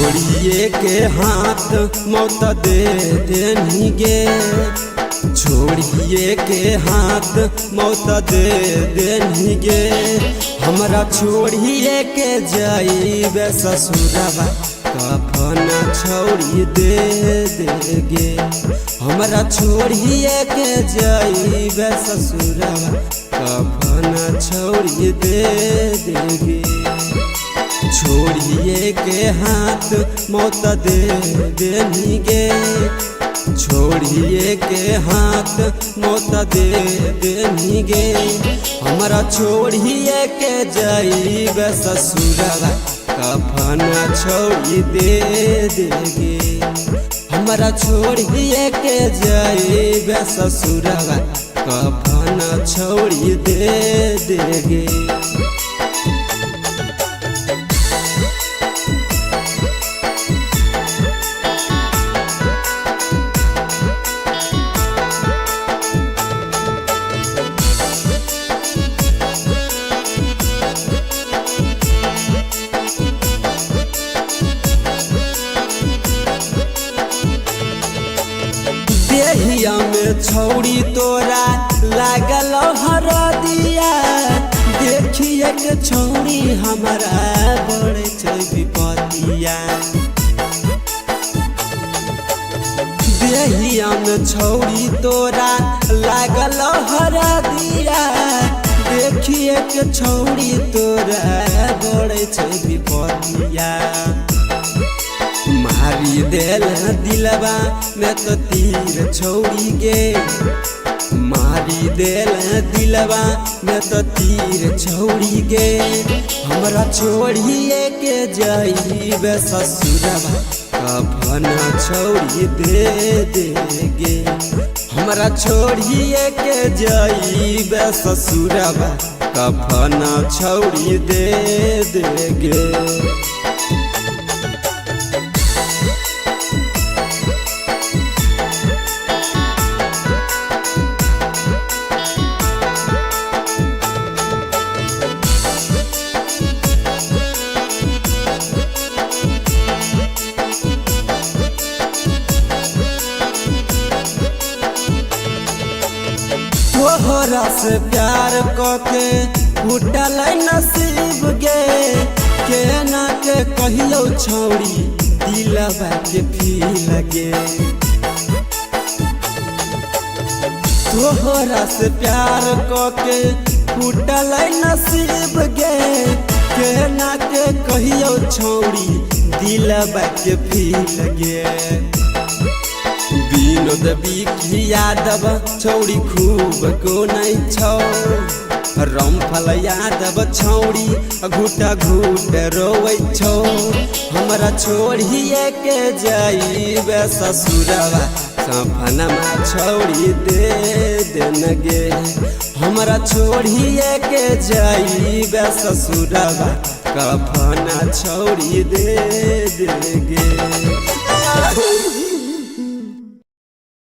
छोड़िए के हाथ मौत दे देनी गे, छोड़िए के हाथ मौत दे देनी गे। हमरा छोड़िए के जाइबे ससुरवा कफन छोड़ी दे देगे। हमरा छोड़िए के जाइबे ससुरवा कफन छोड़ी दे देगे। छोड़िए के हाथ मौत दे देनी गे, छोड़िए के हाथ मौत दे देनी गे। हमरा छोड़िए के जाइबे ससुरवा कफन छोड़ी दे देगे। हमरा छोड़िए के जाइबे ससुरवा कफन छोड़ी दे देगे। देहिया में छौड़ी तोरा लागल हरदिया, देखिए के छौड़ी हमारा बड़े छै विपतिया। देहिया में छौड़ी तोरा लागल हरदिया, देखिए के छौड़ी तोरा बड़े छै विपतिया। मारी देल दिलवा में तो तीर छौड़ी गे, मारी देल दिलवा में तो तीर छौड़ी गे। हमरा छोड़िए के जाइबे ससुरवा कफन छोड़ी दे देगे। हमरा छोड़िए के जाइबे ससुरवा कफन छोड़ी दे देगे। तोहरा से प्यार कके फूटल नसीब गे, केना के कहियो छौड़ी दिलवा के फील गे। तोहरा से प्यार कके फूटल नसीब गे, केना के कहियो छौड़ी दिलवा के फील गे। विनोद बिकी यादव छौड़ी खूब कोनै छौ, रामफल यादव छौड़ी घुट घुट रोवे छौ। हमरा छोड़िए के जाइबे ससुरवा कफनमा छोड़ी दे देनगे। हमरा छोड़िए के जाइबे ससुरवा कफन छोड़ी दे देगे।